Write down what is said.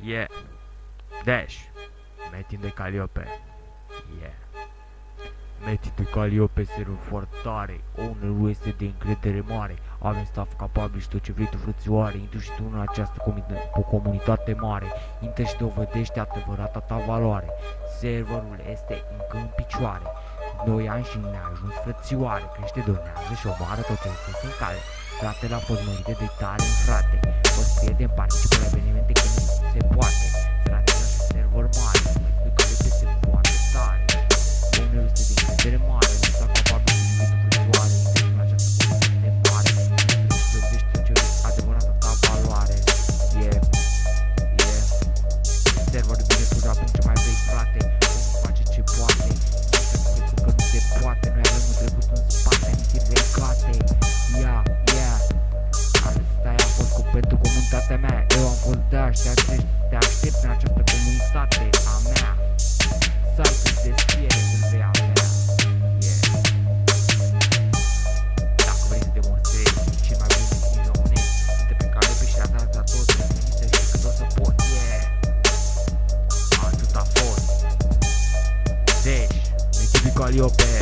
Yeah. Dash. Metin de Calliope. Yeah. Metin de Calliope serul foarte tare. Ownerul este de încredere mare. Avem staff capabil și tot ce vrei tu, frățioare. Intru și tu în această comunitate mare. Intră și dovedește adevărata ta valoare. Serverul este încă în picioare. 2 ani și ne-a ajuns, frățioare. Crește, donează și omoară tot ce este în cale. Fratele a fost mărite de talent, frate. Fost prieten, participă la evenimente când se poate. Fratele și server mare. De care se foarte tare. Ownerul este de încredere mare. Nu s-a capabil să iubită frățioare. Intră în această comunitate mare. Intră și dovedește tot ce este adevărata ta valoare. Yeah. Serverul bine pus la punct ce mai vrei, frate. Omul face ce poate. Că nu se poate, noi avem un trecut în spate, amintiri regate. Asta a fost pentru comunitatea mea. Eu am fost Dash, te aștept în această comunitate a mea. Saltă de schiere în vei avea. Dacă vrei să demonstrezi cel mai bun din românesc, intră pe Calliope și arată la toți, să știi că tot să pot. Atât a fost. Deci, Metin de Calliope.